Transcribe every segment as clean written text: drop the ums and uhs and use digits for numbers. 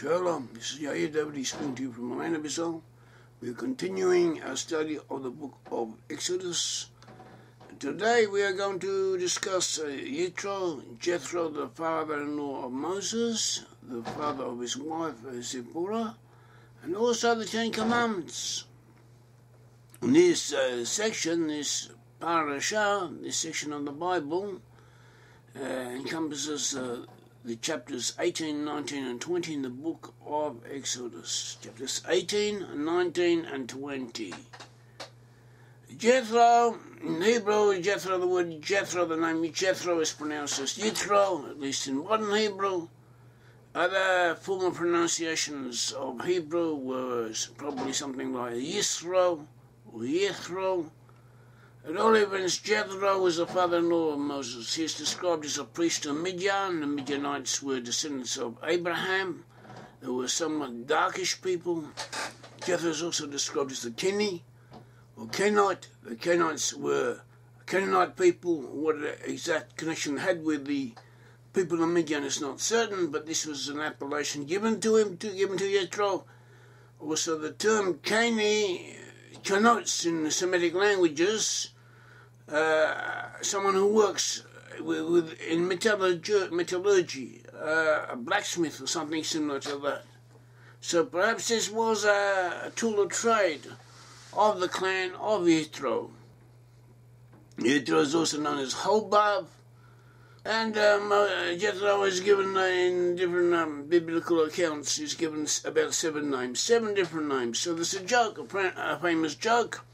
Shalom, this is Yair Davidiy speaking to you from the land of Israel. We are continuing our study of the book of Exodus. Today we are going to discuss Yitro, Jethro, the father-in-law of Moses, the father of his wife Zipporah, and also the Ten Commandments. In this section, this Parshat, this section of the Bible, encompasses the chapters 18, 19 and 20 in the book of Exodus. Chapters 18, 19 and 20. Jethro, in Hebrew, Jethro, the word Jethro, the name Jethro is pronounced as Yitro, at least in modern Hebrew. Other former pronunciations of Hebrew were probably something like Yisro or Yithro. At all events, Jethro was the father-in-law of Moses. He is described as a priest of Midian. The Midianites were descendants of Abraham. They were somewhat darkish people. Jethro is also described as the Keni, or Kenite. The Kenites were Canaanite people. What exact connection they had with the people of Midian is not certain, but this was an appellation given to him, given to Yitro. Also, the term Keni connotes in the Semitic languages someone who works in metallurgy, a blacksmith or something similar to that. So perhaps this was a tool of trade of the clan of Yitro. Yitro is also known as Hobab, and Jethro is given in different biblical accounts. He's given about seven different names. So there's a joke, a famous joke.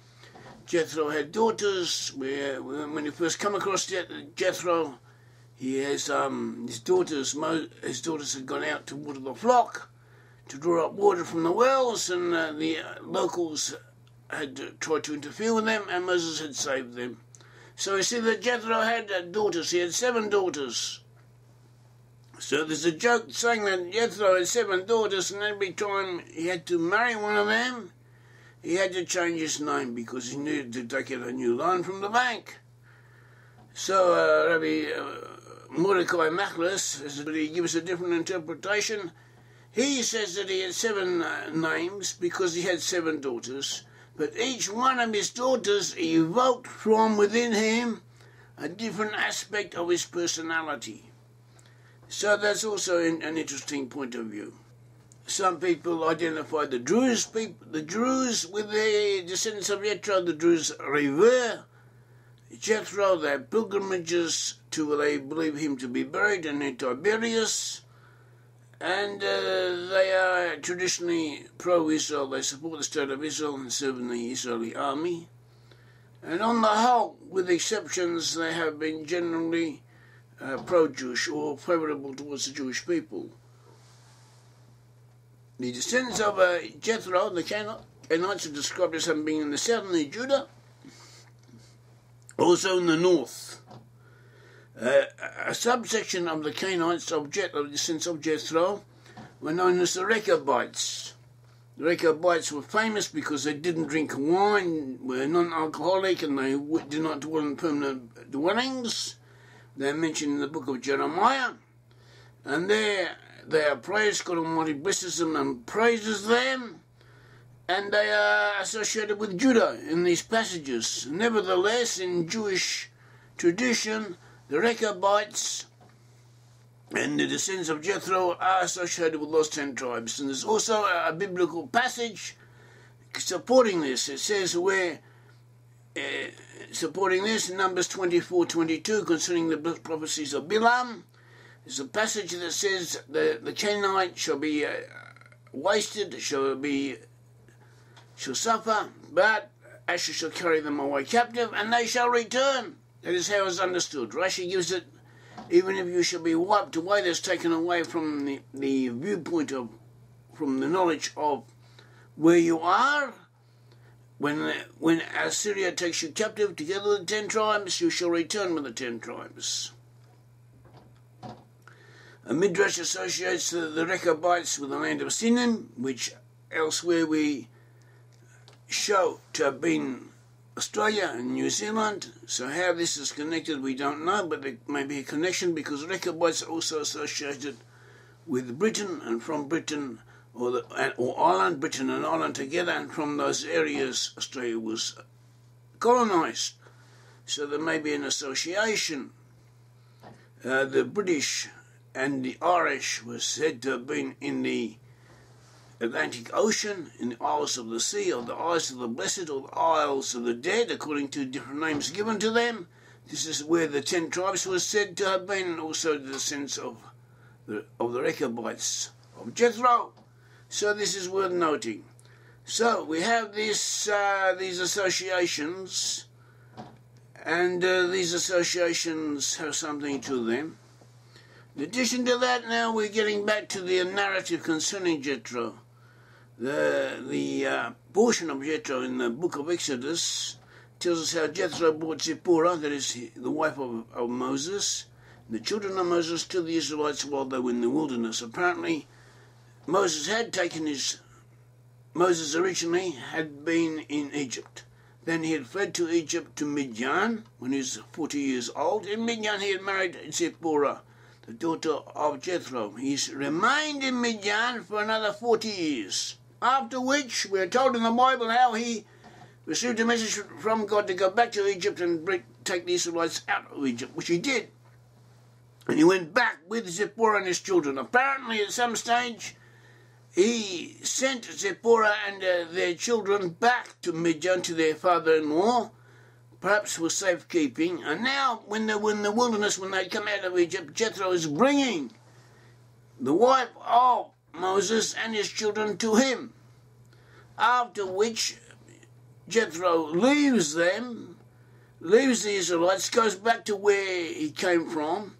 Jethro had daughters. When you first come across Jethro, he has his daughters. His daughters had gone out to water the flock, to draw up water from the wells, and the locals had tried to interfere with them, and Moses had saved them. So you see that Jethro had daughters. He had 7 daughters. So there's a joke saying that Jethro had 7 daughters, and every time he had to marry one of them, he had to change his name because he needed to take out a new loan from the bank. So Rabbi Mordecai Machlis, he gives a different interpretation. He says that he had 7 names because he had 7 daughters. But each one of his daughters evoked from within him a different aspect of his personality. So that's also an interesting point of view. Some people identify the Druze with the descendants of Yitro. The Druze revere Jethro. They have pilgrimages to where they believe him to be buried in Tiberias. And they are traditionally pro-Israel. They support the state of Israel and serve in the Israeli army. And on the whole, with exceptions, they have been generally pro-Jewish or favourable towards the Jewish people. The descendants of Jethro, the Canaanites, are described as having been in the southern Judah, also in the north. A subsection of the Canaanites of the descendants of Jethro were known as the Rechabites. The Rechabites were famous because they didn't drink wine, were non-alcoholic, and they did not dwell in permanent dwellings. They are mentioned in the book of Jeremiah, and they are praised. God Almighty blesses them and praises them, and they are associated with Judah in these passages. Nevertheless, in Jewish tradition, the Rechabites and the descendants of Jethro are associated with those 10 tribes. And there's also a biblical passage supporting this. It says supporting this in Numbers 24:22 concerning the prophecies of Brit-Am. There's a passage that says the Canaanite shall be wasted, shall suffer, but Asher shall carry them away captive, and they shall return. That is how it's understood. Rashi gives it, even if you shall be wiped away, that's taken away from the viewpoint from the knowledge of where you are. When Assyria takes you captive together with the 10 tribes, you shall return with the 10 tribes. A Midrash associates the Rechabites with the land of Sinim, which elsewhere we show to have been Australia and New Zealand. So how this is connected we don't know, but there may be a connection because Rechabites are also associated with Britain, and from Britain, or Ireland, Britain and Ireland together, and from those areas Australia was colonised. So there may be an association. The British and the Irish were said to have been in the Atlantic Ocean, in the Isles of the Sea, or the Isles of the Blessed, or the Isles of the Dead, according to different names given to them. This is where the 10 tribes were said to have been, and also the descendants of the Rechabites of Jethro. So this is worth noting. So we have these associations, and these associations have something to them. In addition to that, now we're getting back to the narrative concerning Jethro. The portion of Yitro in the book of Exodus tells us how Jethro brought Zipporah, that is the wife of Moses, the children of Moses, to the Israelites while they were in the wilderness. Apparently, Moses originally had been in Egypt. Then he had fled to Egypt, to Midian, when he was 40 years old. In Midian he had married Zipporah, the daughter of Jethro. He's remained in Midian for another 40 years. After which, we are told in the Bible how he received a message from God to go back to Egypt and take the Israelites out of Egypt, which he did. And he went back with Zipporah and his children. Apparently, at some stage, he sent Zipporah and their children back to Midian, to their father-in-law, perhaps for safekeeping. And now, when they were in the wilderness, when they come out of Egypt, Jethro is bringing the wife of Moses and his children to him. After which, Jethro leaves the Israelites, goes back to where he came from,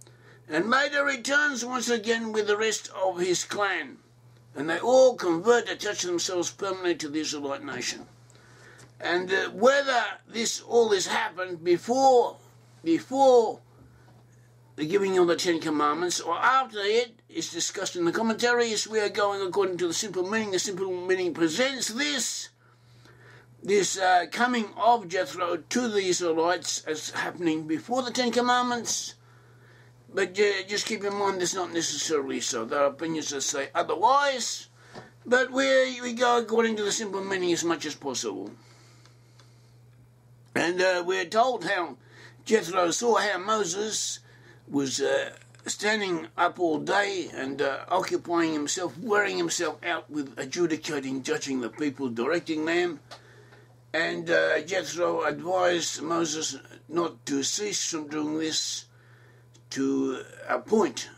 and later returns once again with the rest of his clan. And they all convert, attach themselves permanently to the Israelite nation. And whether all this happened before the giving of the 10 Commandments, or after it, is discussed in the commentaries. We are going according to the simple meaning. The simple meaning presents this coming of Jethro to the Israelites as happening before the 10 Commandments. But just keep in mind, that's not necessarily so. There are opinions that say otherwise, but we go according to the simple meaning as much as possible. And we're told how Jethro saw how Moses was standing up all day and occupying himself, wearing himself out with adjudicating, judging the people, directing them. And Jethro advised Moses not to cease from doing this, to appoint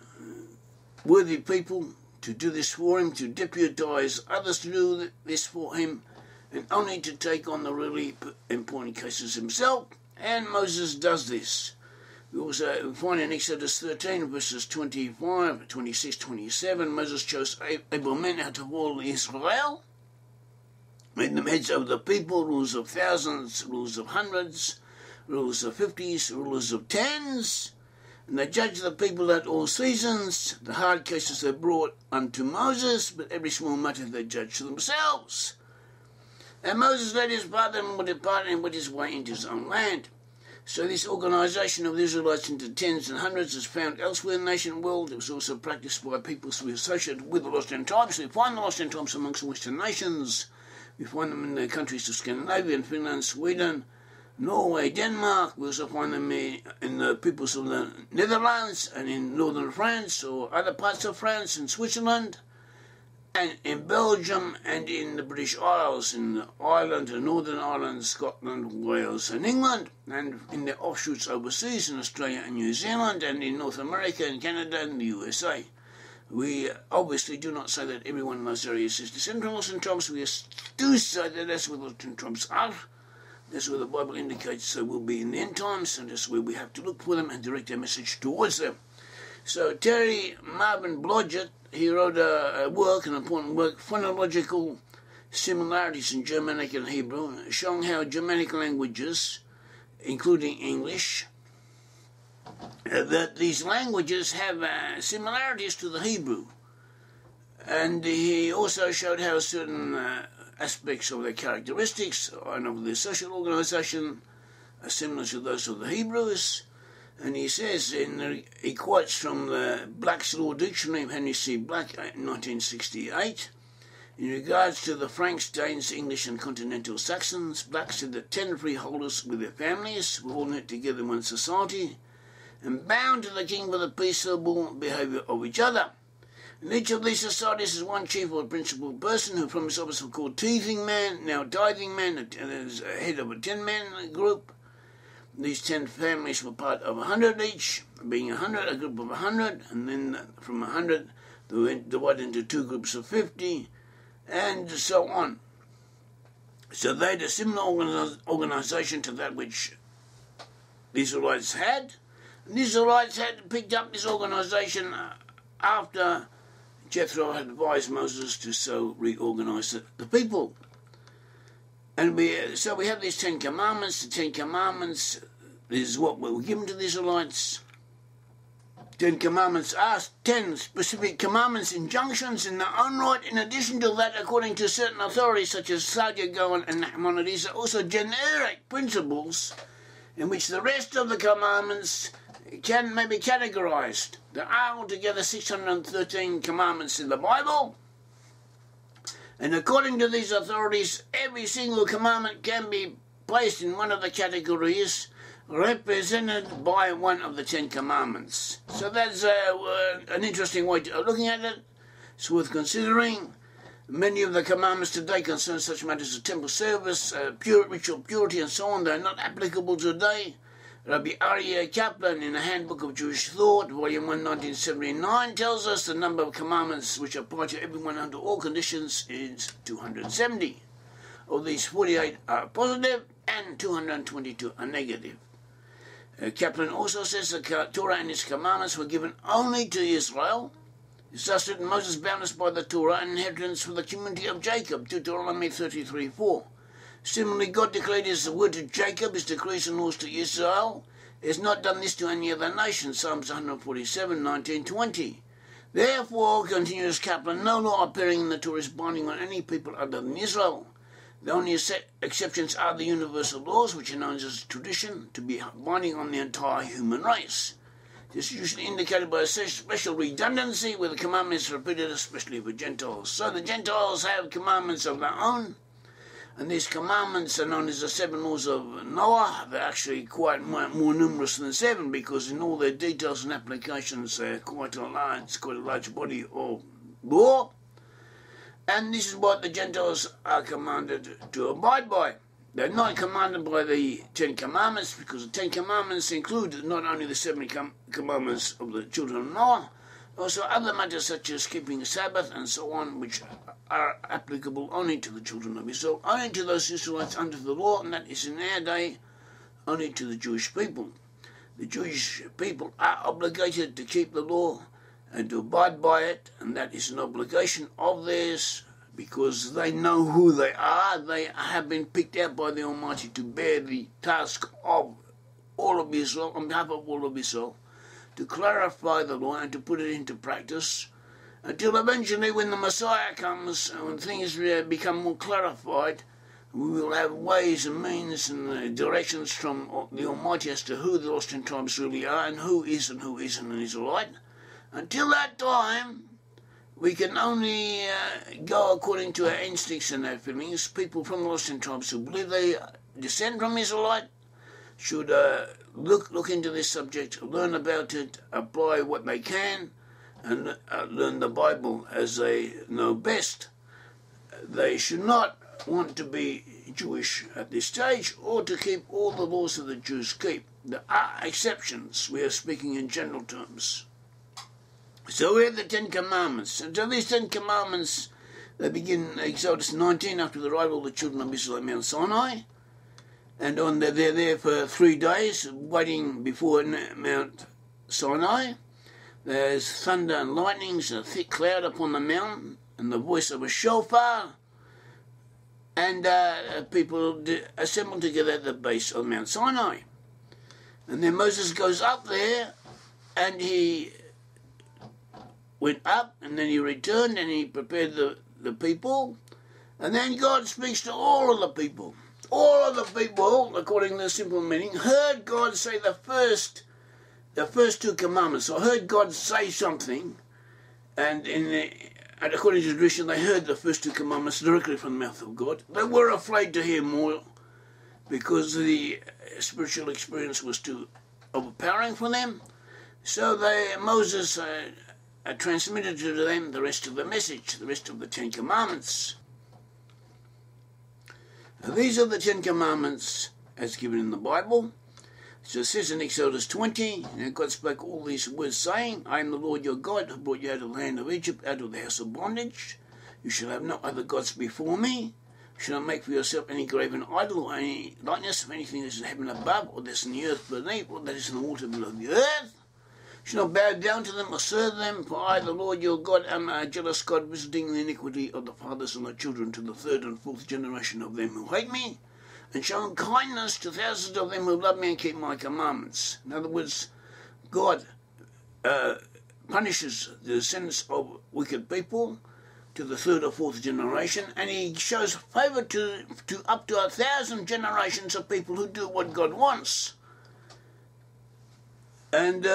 worthy people to do this for him, to deputize others to do this for him, and only to take on the really important cases himself. And Moses does this. We also find in Exodus 13, verses 25, 26, 27, Moses chose able men out of all Israel, made them heads over the people, rulers of thousands, rulers of hundreds, rulers of 50s, rulers of 10s, and they judged the people at all seasons. The hard cases they brought unto Moses, but every small matter they judged themselves. And Moses led his father and departed and went his way into his own land. So this organisation of the Israelites into tens and hundreds is found elsewhere in the nation world. It was also practised by peoples who are associated with the lost 10 tribes. We find the lost 10 tribes amongst the Western nations. We find them in the countries of Scandinavia and Finland, Sweden, Norway, Denmark. We also find them in the peoples of the Netherlands and in northern France or other parts of France and Switzerland, and in Belgium and in the British Isles, in Ireland and Northern Ireland, Scotland, Wales and England, and in the offshoots overseas in Australia and New Zealand, and in North America and Canada and the USA. We obviously do not say that everyone in those areas is descended from lost tribes. We do say that that's where the lost tribes are. That's where the Bible indicates they will be in the end times, and that's where we have to look for them and direct our message towards them. So Terry Marvin Blodgett, he wrote a work, an important work, Phonological Similarities in Germanic and Hebrew, showing how Germanic languages, including English, that these languages have similarities to the Hebrew. And he also showed how certain aspects of their characteristics and of their social organisation are similar to those of the Hebrews. And he says, he quotes from the Black's Law Dictionary of Henry C. Black, 1968, in regards to the Franks, Danes, English and Continental Saxons, Black said that 10 freeholders with their families were all knit together in one society and bound to the king by the peaceable behaviour of each other. In each of these societies is one chief or principal person who from his office was called teething man, now tithing man, as head of a 10-man group. These 10 families were part of 100 each, being 100, a group of 100, and then from 100 they went divided into 2 groups of 50, and so on. So they had a similar organisation to that which the Israelites had. And the Israelites had picked up this organisation after Jethro had advised Moses to so reorganise the people. And so we have these 10 commandments. The 10 commandments is what were given to the Israelites. 10 commandments are 10 specific commandments, injunctions in their own right. In addition to that, according to certain authorities such as Saadia Gaon and Nachmanides, are also generic principles in which the rest of the commandments may be categorised. There are altogether 613 commandments in the Bible. And according to these authorities, every single commandment can be placed in one of the categories represented by one of the 10 commandments. So that's an interesting way of looking at it. It's worth considering. Many of the commandments today concern such matters as temple service, ritual purity and so on. They are not applicable today. Rabbi Aryeh Kaplan, in the Handbook of Jewish Thought, Volume 1, 1979, tells us the number of commandments which apply to everyone under all conditions is 270. Of these, 48 are positive and 222 are negative. Kaplan also says the Torah and its commandments were given only to Israel. It's thus written, Moses bound us by the Torah and inheritance for the community of Jacob, Deuteronomy 33:4. Similarly, God declared his word to Jacob, his decrees and laws to Israel. He has not done this to any other nation, Psalms 147, 19, 20. Therefore, continues Kaplan, no law appearing in the Torah is binding on any people other than Israel. The only exceptions are the universal laws, which are known as tradition, to be binding on the entire human race. This is usually indicated by a special redundancy where the commandment is repeated, especially for Gentiles. So the Gentiles have commandments of their own, and these commandments are known as the 7 laws of Noah. They're actually quite more numerous than 7 because in all their details and applications they're quite a large body of law. And this is what the Gentiles are commanded to abide by. They're not commanded by the 10 commandments because the 10 commandments include not only the 7 commandments of the children of Noah, also other matters such as keeping the Sabbath and so on, which are applicable only to the children of Israel, only to those Israelites under the law, and that is in our day only to the Jewish people. The Jewish people are obligated to keep the law and to abide by it, and that is an obligation of theirs because they know who they are. They have been picked out by the Almighty to bear the task of all of Israel, on behalf of all of Israel, to clarify the law and to put it into practice until eventually when the Messiah comes and when things become more clarified, we will have ways and means and directions from the Almighty as to who the lost 10 tribes really are and who is and who isn't an Israelite. Until that time, we can only go according to our instincts and our feelings. People from the lost 10 tribes who believe they descend from Israelite should look into this subject, learn about it, apply what they can, and learn the Bible as they know best. They should not want to be Jewish at this stage or to keep all the laws that the Jews keep. There are exceptions. We are speaking in general terms. So we have the 10 Commandments. And so these 10 Commandments, they begin in Exodus 19 after the arrival of the children of Israel at Mount Sinai. And they're there for 3 days, waiting before Mount Sinai. There's thunder and lightnings, a thick cloud upon the mountain, and the voice of a shofar. And people assemble together at the base of Mount Sinai. And then Moses goes up there, and he went up, and then he returned, and he prepared the people. And then God speaks to all of the people. All of the people, according to the simple meaning, heard God say the first the first two commandments. I heard God say something, and according to tradition, they heard the first two commandments directly from the mouth of God. They were afraid to hear more because the spiritual experience was too overpowering for them. So Moses transmitted to them the rest of the message, the rest of the Ten Commandments. Now, these are the Ten Commandments as given in the Bible. So it says in Exodus 20, God spoke all these words, saying, I am the Lord your God, who brought you out of the land of Egypt, out of the house of bondage. You shall have no other gods before me. You shall not make for yourself any graven idol, or any likeness of anything that is in heaven above, or that is in the earth beneath, or that is in the water below the earth. You shall not bow down to them or serve them, for I, the Lord your God, am a jealous God, visiting the iniquity of the fathers and the children to the third and fourth generation of them who hate me, and showing kindness to thousands of them who love me and keep my commandments. In other words, God punishes the descendants of wicked people to the third or fourth generation, and he shows favour to up to 1,000 generations of people who do what God wants. And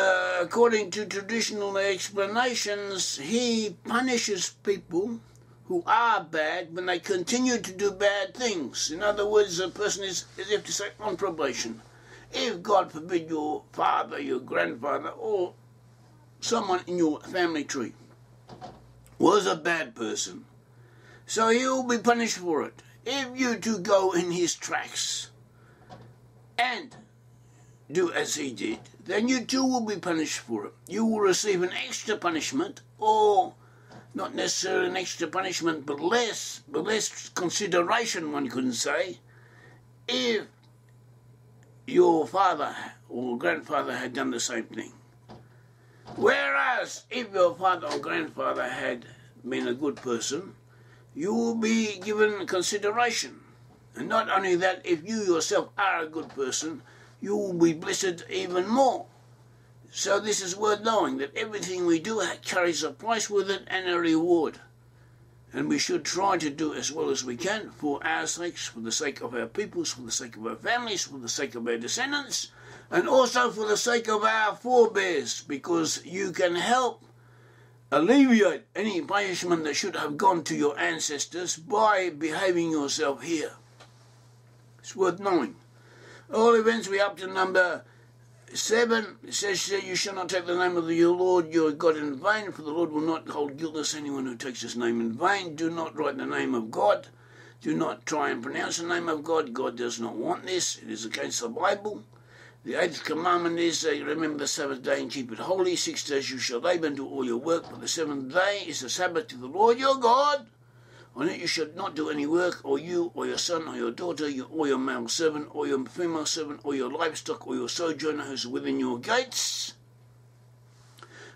according to traditional explanations, he punishes people who are bad when they continue to do bad things. In other words, a person is, as if to say, on probation. If, God forbid, your father, your grandfather, or someone in your family tree was a bad person, so he will be punished for it. If you two go in his tracks and do as he did, then you too will be punished for it. You will receive an extra punishment, or not necessarily an extra punishment, but less consideration, one could say, if your father or grandfather had done the same thing. Whereas, if your father or grandfather had been a good person, you will be given consideration. And not only that, if you yourself are a good person, you will be blessed even more. So this is worth knowing, that everything we do carries a price with it and a reward. And we should try to do as well as we can for our sakes, for the sake of our peoples, for the sake of our families, for the sake of our descendants, and also for the sake of our forebears, because you can help alleviate any punishment that should have gone to your ancestors by behaving yourself here. It's worth knowing. All events, we up to number 7. It says, you shall not take the name of your Lord your God in vain, for the Lord will not hold guiltless anyone who takes his name in vain. Do not write the name of God. Do not try and pronounce the name of God. God does not want this. It is against the Bible. The 8th commandment is, remember the Sabbath day and keep it holy. 6 days you shall labor and do all your work, but the 7th day is the Sabbath to the Lord your God. On it you should not do any work, or you, or your son, or your daughter, or your male servant, or your female servant, or your livestock, or your sojourner who is within your gates.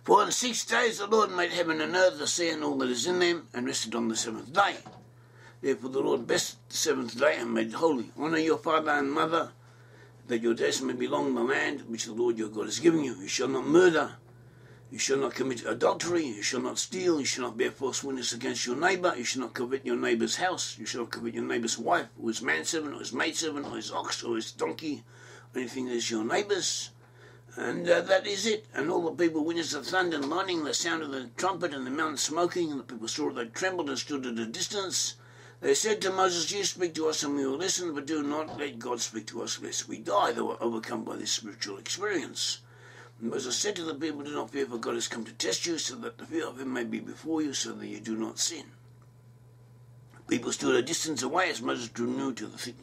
For in 6 days the Lord made heaven and earth, the sea and all that is in them, and rested on the 7th day. Therefore the Lord blessed the 7th day and made it holy. Honour your father and mother, that your days may belong in the land which the Lord your God is giving you. You shall not murder. You shall not commit adultery. You shall not steal. You shall not bear false witness against your neighbour. You shall not covet your neighbour's house. You shall not covet your neighbour's wife, or his manservant, or his maidservant, or his ox, or his donkey, or anything that is your neighbour's. And that is it. And all the people witnessed the thunder and lightning, the sound of the trumpet, and the mountain smoking. And the people saw it, they trembled and stood at a distance. They said to Moses, you speak to us and we will listen, but do not let God speak to us lest we die. They were overcome by this spiritual experience. And Moses said to the people, do not fear, for God has come to test you, so that the fear of him may be before you, so that you do not sin. People stood a distance away as Moses drew near to the thick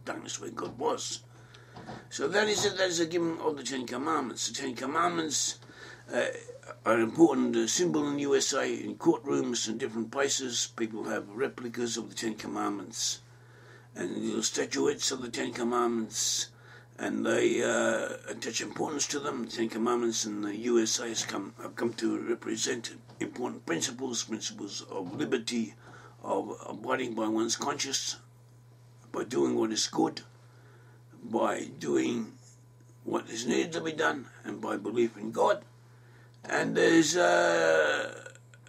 darkness where God was. So that is it. That is the giving of the 10 Commandments. The 10 Commandments are an important symbol in the USA, in courtrooms and different places. People have replicas of the 10 Commandments and little statuettes of the 10 Commandments, and they attach importance to them. The 10 Commandments in the USA have come to represent important principles of liberty, of abiding by one's conscience, by doing what is good, by doing what is needed to be done, and by belief in God. And there's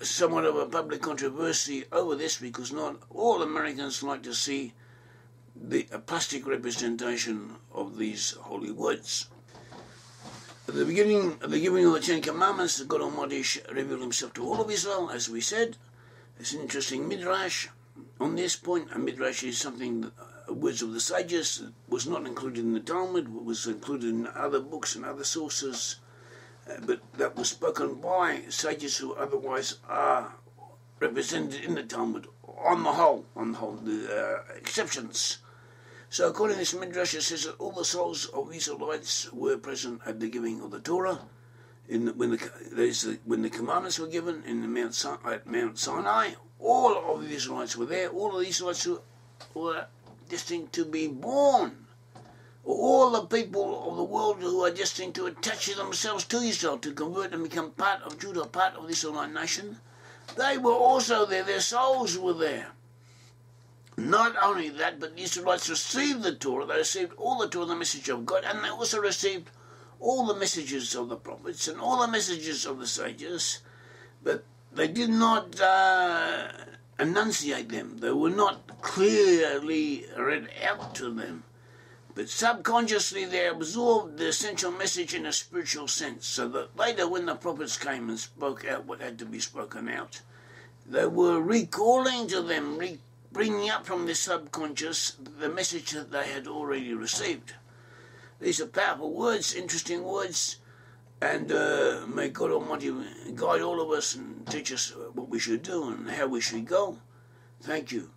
somewhat of a public controversy over this, because not all Americans like to see a plastic representation of these holy words. At the beginning of the giving of the Ten Commandments, God Almighty revealed himself to all of Israel, as we said. It's an interesting midrash on this point. A midrash is something, words of the sages, that was not included in the Talmud, was included in other books and other sources, but that was spoken by sages who otherwise are represented in the Talmud, on the whole, the exceptions. So according to this midrash, it says that all the souls of Israelites were present at the giving of the Torah, when the commandments were given at Mount Sinai. All of the Israelites were there. All of the Israelites who were destined to be born. All the people of the world who are destined to attach themselves to Israel, to convert and become part of Judah, part of the Israelite nation, they were also there. Their souls were there. Not only that, but the Israelites received the Torah. They received all the Torah, the message of God, and they also received all the messages of the prophets and all the messages of the sages, but they did not enunciate them. They were not clearly read out to them, but subconsciously they absorbed the essential message in a spiritual sense, so that later when the prophets came and spoke out what had to be spoken out, they were recalling to them, bringing up from the subconscious the message that they had already received. These are powerful words, interesting words, and may God Almighty guide all of us and teach us what we should do and how we should go. Thank you.